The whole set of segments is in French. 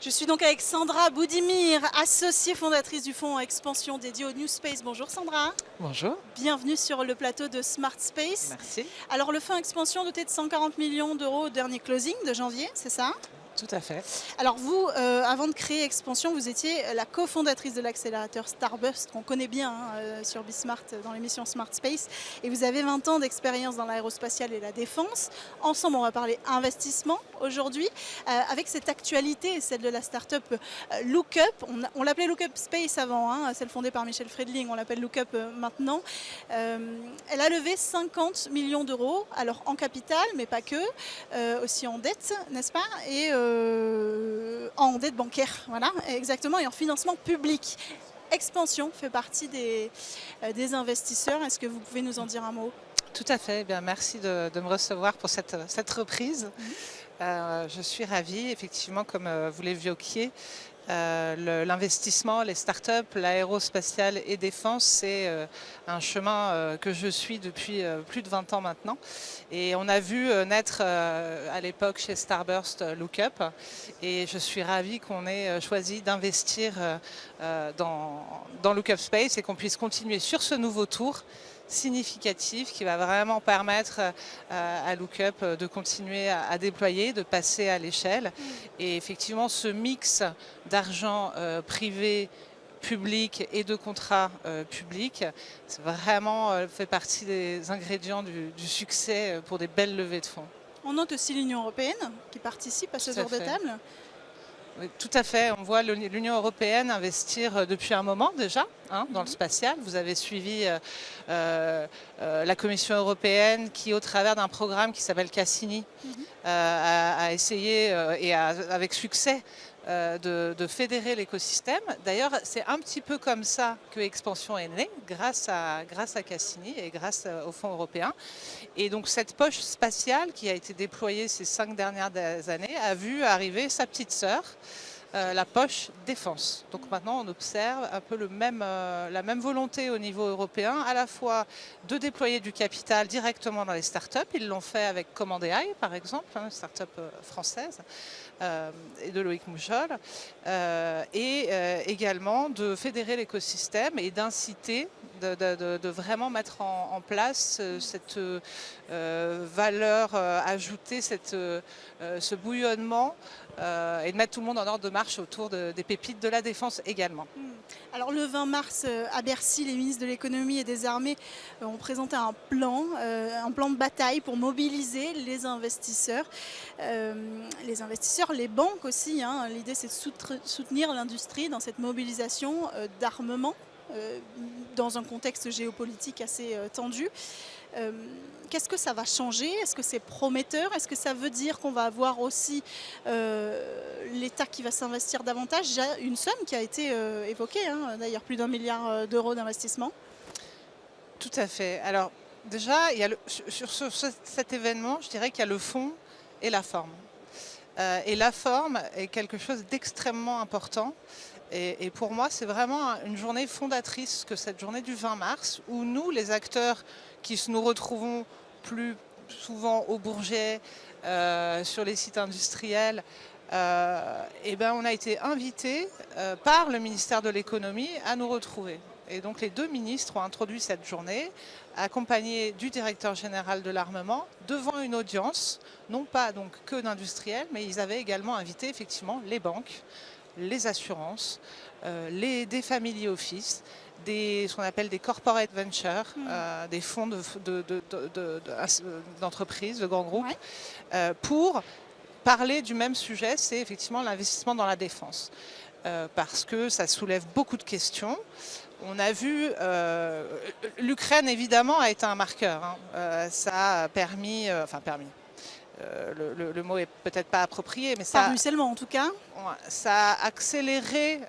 Je suis donc avec Sandra Boudimir, associée fondatrice du fonds Expansion dédié au New Space. Bonjour Sandra. Bonjour. Bienvenue sur le plateau de Smart Space. Merci. Alors le fonds Expansion doté de 140 millions d'euros au dernier closing de janvier, c'est ça? Tout à fait. Alors vous, avant de créer Expansion, vous étiez la cofondatrice de l'accélérateur Starburst, qu'on connaît bien sur Bismart dans l'émission Smart Space. Et vous avez 20 ans d'expérience dans l'aérospatiale et la défense. Ensemble, on va parler investissement aujourd'hui, avec cette actualité, celle de la start-up Lookup. On l'appelait Lookup Space avant, hein, celle fondée par Michel Friedling, on l'appelle Lookup maintenant. Elle a levé 50 millions d'euros, alors en capital, mais pas que, aussi en dette, n'est-ce pas? Et en dette bancaire, voilà, exactement, et en financement public. Expansion fait partie des investisseurs. Est-ce que vous pouvez nous en dire un mot? Tout à fait. Eh bien, merci de me recevoir pour cette reprise. Je suis ravie, effectivement, comme vous l'évoquiez. L'investissement, les startups, l'aérospatiale et défense, c'est un chemin que je suis depuis plus de 20 ans maintenant. Et on a vu naître à l'époque chez Starburst Lookup. Et je suis ravie qu'on ait choisi d'investir dans Lookup Space et qu'on puisse continuer sur ce nouveau tour significatif qui va vraiment permettre à Lookup de continuer à déployer, de passer à l'échelle. Et effectivement, ce mix d'argent privé, public et de contrats publics, c'est vraiment fait partie des ingrédients du succès pour des belles levées de fonds. On note aussi l'Union européenne qui participe à ce tour de table. Oui, tout à fait. On voit l'Union européenne investir depuis un moment déjà dans le spatial. Vous avez suivi la Commission européenne qui, au travers d'un programme qui s'appelle Cassini, a essayé et avec succès de fédérer l'écosystème. D'ailleurs, c'est un petit peu comme ça que Expansion est née, grâce à Cassini et grâce au Fonds européen. Et donc cette poche spatiale qui a été déployée ces 5 dernières années a vu arriver sa petite sœur, la poche défense. Donc maintenant on observe un peu la même volonté au niveau européen, à la fois de déployer du capital directement dans les startups. Ils l'ont fait avec Command AI par exemple, une startup française, et de Loïc Moujol, et également de fédérer l'écosystème et d'inciter, de vraiment mettre en place cette valeur ajoutée, ce bouillonnement, et de mettre tout le monde en ordre de marche autour des pépites de la défense également. Alors le 20 mars à Bercy, les ministres de l'économie et des armées ont présenté un plan de bataille pour mobiliser les investisseurs. Les banques aussi, hein. L'idée c'est de soutenir l'industrie dans cette mobilisation d'armement dans un contexte géopolitique assez tendu. Qu'est-ce que ça va changer? Est-ce que c'est prometteur? Est-ce que ça veut dire qu'on va avoir aussi l'État qui va s'investir davantage? Il y a une somme qui a été évoquée, hein, d'ailleurs plus d'1 milliard d'euros d'investissement. Tout à fait. Alors déjà, il y a sur cet événement, je dirais qu'il y a le fond et la forme. Et la forme est quelque chose d'extrêmement important. Et pour moi, c'est vraiment une journée fondatrice que cette journée du 20 mars, où nous, les acteurs qui nous retrouvons plus souvent au Bourget, sur les sites industriels, et ben on a été invités par le ministère de l'économie à nous retrouver. Et donc les deux ministres ont introduit cette journée, accompagnés du directeur général de l'armement, devant une audience, non pas donc que d'industriels, mais ils avaient également invité effectivement les banques, les assurances, des family office, ce qu'on appelle des corporate ventures, des fonds d'entreprises, de grands groupes, pour parler du même sujet, c'est effectivement l'investissement dans la défense. Parce que ça soulève beaucoup de questions. On a vu, l'Ukraine évidemment a été un marqueur. Ça a permis, le mot est peut-être pas approprié, mais par ruissellement en tout cas. Ça a accéléré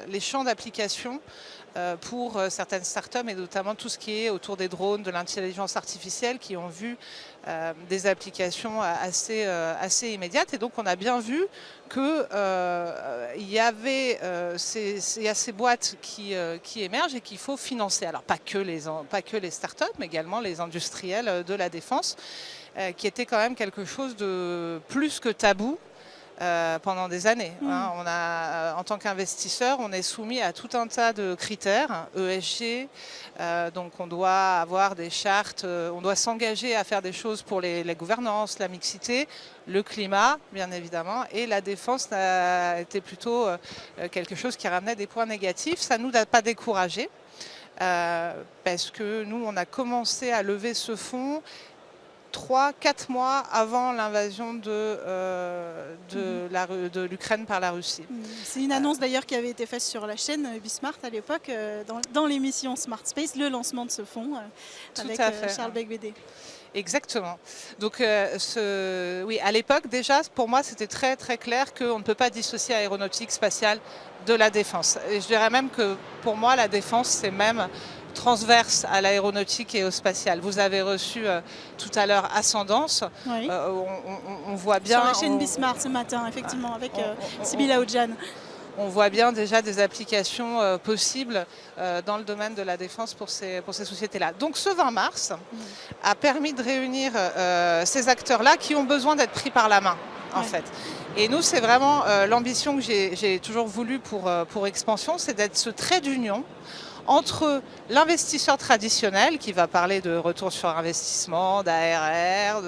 les champs d'application pour certaines startups, et notamment tout ce qui est autour des drones, de l'intelligence artificielle, qui ont vu des applications assez immédiates. Et donc on a bien vu qu'il y a ces boîtes qui émergent et qu'il faut financer. Alors pas que les startups, mais également les industriels de la défense, qui était quand même quelque chose de plus que tabou pendant des années. On a, en tant qu'investisseur, on est soumis à tout un tas de critères, ESG, donc on doit avoir des chartes, on doit s'engager à faire des choses pour la gouvernance, la mixité, le climat, bien évidemment, et la défense a été plutôt quelque chose qui ramenait des points négatifs. Ça ne nous a pas découragés, parce que nous, on a commencé à lever ce fonds 3-4 mois avant l'invasion de l'Ukraine par la Russie. C'est une annonce d'ailleurs qui avait été faite sur la chaîne Bismart à l'époque, dans l'émission Smart Space, le lancement de ce fonds avec Charles Becbédé. Exactement. Donc, oui, à l'époque, déjà, pour moi, c'était très, très clair qu'on ne peut pas dissocier aéronautique spatiale de la défense. Et je dirais même que, pour moi, la défense, c'est même transverse à l'aéronautique et au spatial. Vous avez reçu tout à l'heure Ascendance. Oui. On voit bien... Sur la chaîne Bismart ce matin, effectivement, avec Sybille Aoudjan. On voit bien déjà des applications possibles dans le domaine de la défense pour ces sociétés-là. Donc ce 20 mars a permis de réunir ces acteurs-là qui ont besoin d'être pris par la main, en fait. Et nous, c'est vraiment l'ambition que j'ai toujours voulu pour Expansion, c'est d'être ce trait d'union entre l'investisseur traditionnel qui va parler de retour sur investissement, d'ARR,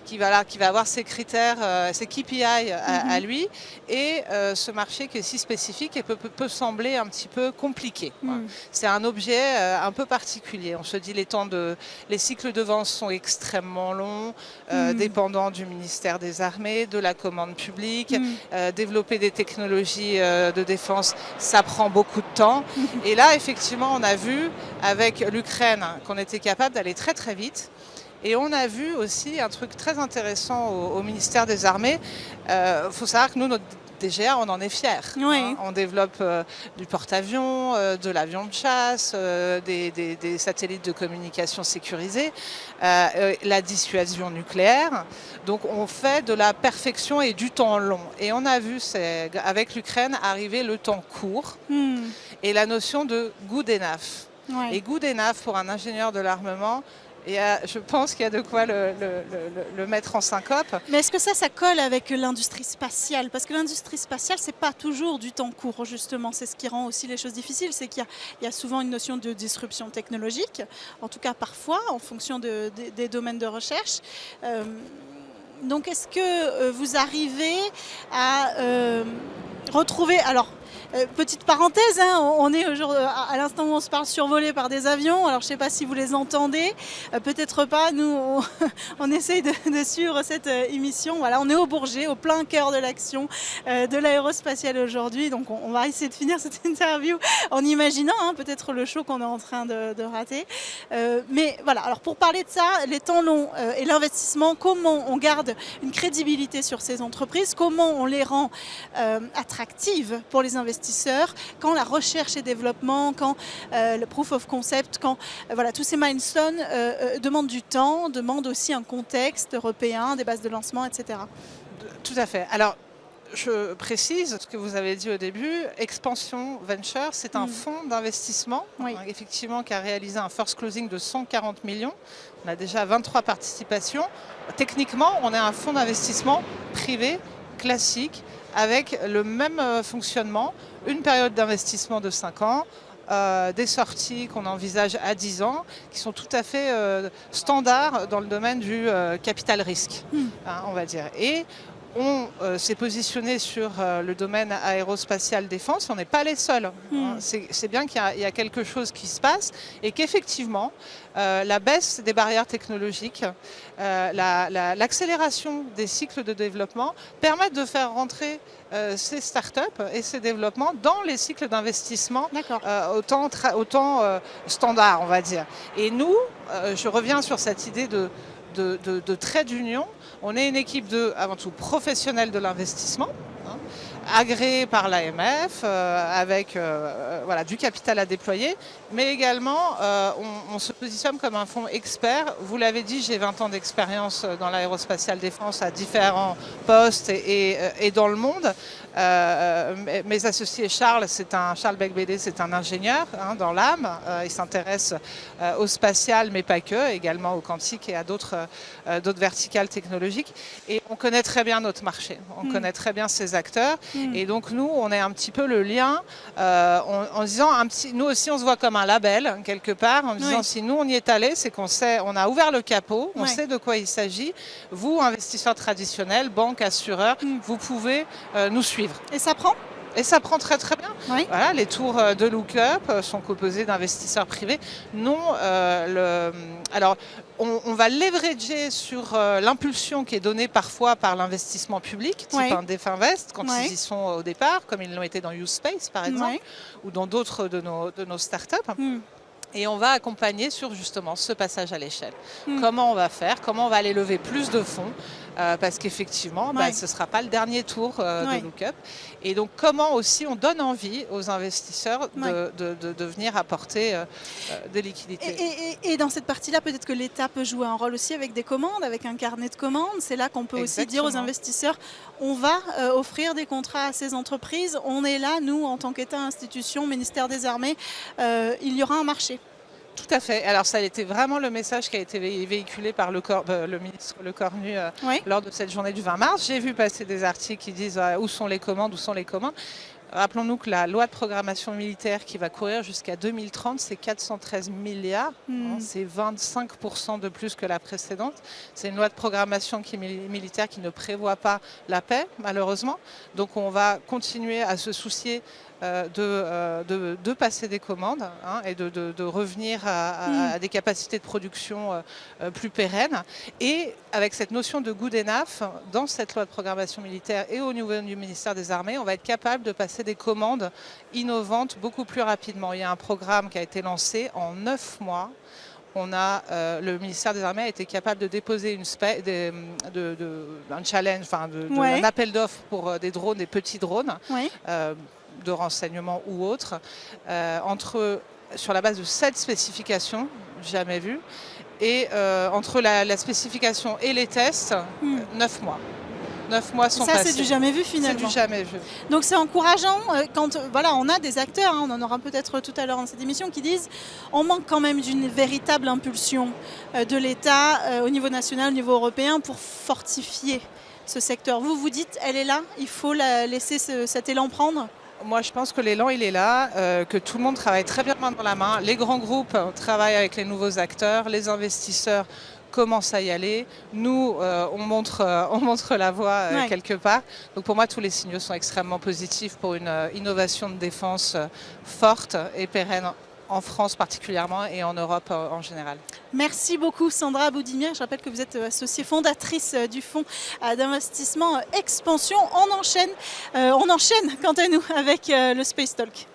qui va avoir ses critères, ses KPI à lui, et ce marché qui est si spécifique et peut sembler un petit peu compliqué. C'est un objet un peu particulier. On se dit les cycles de vente sont extrêmement longs, dépendants du ministère des Armées, de la commande publique. Développer des technologies de défense, ça prend beaucoup de temps. Et là, effectivement, on a vu avec l'Ukraine qu'on était capable d'aller très très vite. Et on a vu aussi un truc très intéressant au ministère des Armées. Faut savoir que nous, notre DGA, on en est fiers. Oui. On développe du porte-avions, de l'avion de chasse, des satellites de communication sécurisés, la dissuasion nucléaire. Donc on fait de la perfection et du temps long. Et on a vu avec l'Ukraine arriver le temps court et la notion de good enough. Et good enough pour un ingénieur de l'armement, et je pense qu'il y a de quoi le mettre en syncope. Mais est-ce que ça colle avec l'industrie spatiale? Parce que l'industrie spatiale, c'est pas toujours du temps court, justement. C'est ce qui rend aussi les choses difficiles. C'est qu'il y a souvent une notion de disruption technologique, en tout cas parfois, en fonction des domaines de recherche. Donc, est-ce que vous arrivez à retrouver... Alors, petite parenthèse, on est à l'instant où on se parle survolé par des avions. Alors je ne sais pas si vous les entendez, peut-être pas. Nous, on essaye de suivre cette émission. Voilà, on est au Bourget, au plein cœur de l'action de l'aérospatiale aujourd'hui. Donc on va essayer de finir cette interview en imaginant peut-être le show qu'on est en train de rater. Mais voilà, alors pour parler de ça, les temps longs et l'investissement, comment on garde une crédibilité sur ces entreprises, comment on les rend attractives pour les investisseurs, quand la recherche et développement, quand le proof of concept, quand voilà, tous ces milestones demandent du temps, demandent aussi un contexte européen, des bases de lancement, etc. Tout à fait. Alors, je précise ce que vous avez dit au début, Expansion Venture, c'est un fonds d'investissement, effectivement, qui a réalisé un first closing de 140 millions. On a déjà 23 participations. Techniquement, on est un fonds d'investissement privé, classique, avec le même fonctionnement, une période d'investissement de 5 ans, des sorties qu'on envisage à 10 ans, qui sont tout à fait standards dans le domaine du capital risque, on va dire. Et on s'est positionné sur le domaine aérospatial défense, on n'est pas les seuls. C'est bien qu'il y a quelque chose qui se passe et qu'effectivement, la baisse des barrières technologiques, l'accélération des cycles de développement permettent de faire rentrer ces startups et ces développements dans les cycles d'investissement autant standard, on va dire. Et nous, je reviens sur cette idée de trait d'union. On est une équipe avant tout professionnelle de l'investissement, agréée par l'AMF, avec voilà, du capital à déployer, mais également on se positionne comme un fonds expert. Vous l'avez dit, j'ai 20 ans d'expérience dans l'aérospatiale défense à différents postes et dans le monde. Mes associés Charles Becbédé, c'est un ingénieur dans l'âme. Il s'intéresse au spatial, mais pas que, également au quantique et à d'autres verticales technologiques. Et on connaît très bien notre marché, on connaît très bien ses acteurs. Et donc nous, on est un petit peu le lien en disant, nous aussi on se voit comme un label quelque part, en disant si nous on y est allé, c'est qu'on sait, on a ouvert le capot, on sait de quoi il s'agit. Vous, investisseurs traditionnels, banques, assureurs, vous pouvez nous suivre. Et ça prend ? Et ça prend très très bien. Oui. Voilà, les tours de Lookup sont composés d'investisseurs privés. Non, alors on va leverager sur l'impulsion qui est donnée parfois par l'investissement public, type un Definvest, quand ils y sont au départ, comme ils l'ont été dans YouSpace par exemple, ou dans d'autres de nos startups. Et on va accompagner sur justement ce passage à l'échelle. Comment on va faire, comment on va aller lever plus de fonds, parce qu'effectivement, ce ne sera pas le dernier tour de Lookup. Et donc, comment aussi on donne envie aux investisseurs de venir apporter des liquidités. Et dans cette partie-là, peut-être que l'État peut jouer un rôle aussi avec des commandes, avec un carnet de commandes. C'est là qu'on peut aussi dire aux investisseurs, on va offrir des contrats à ces entreprises. On est là, nous, en tant qu'État, institution, ministère des Armées, il y aura un marché. Tout à fait. Alors ça a été vraiment le message qui a été véhiculé par le ministre Lecornu lors de cette journée du 20 mars. J'ai vu passer des articles qui disent où sont les commandes, où sont les commandes. Rappelons-nous que la loi de programmation militaire qui va courir jusqu'à 2030, c'est 413 milliards. C'est 25% de plus que la précédente. C'est une loi de programmation militaire qui ne prévoit pas la paix, malheureusement. Donc on va continuer à se soucier de passer des commandes et de revenir à des capacités de production plus pérennes. Et avec cette notion de good enough, dans cette loi de programmation militaire et au niveau du ministère des Armées, on va être capable de passer des commandes innovantes beaucoup plus rapidement. Il y a un programme qui a été lancé en 9 mois. Le ministère des Armées a été capable de déposer un challenge, un appel d'offres pour des drones, des petits drones de renseignement ou autres, sur la base de 7 spécifications, jamais vues, et entre la spécification et les tests, 9 mois. 9 mois sont passés. Ça, c'est du jamais vu finalement. C'est du jamais vu. Donc c'est encourageant quand on a des acteurs, on en aura peut-être tout à l'heure dans cette émission, qui disent on manque quand même d'une véritable impulsion de l'État au niveau national, au niveau européen pour fortifier ce secteur. Vous vous dites elle est là, il faut laisser cet élan prendre ? Moi, je pense que l'élan, il est là, que tout le monde travaille très bien main dans la main. Les grands groupes travaillent avec les nouveaux acteurs, les investisseurs commencent à y aller. Nous, on montre la voie quelque part. Donc pour moi, tous les signaux sont extrêmement positifs pour une innovation de défense forte et pérenne en France particulièrement et en Europe en général. Merci beaucoup Sandra Boudimier. Je rappelle que vous êtes associée fondatrice du fonds d'investissement Expansion. On enchaîne quant à nous avec le Space Talk.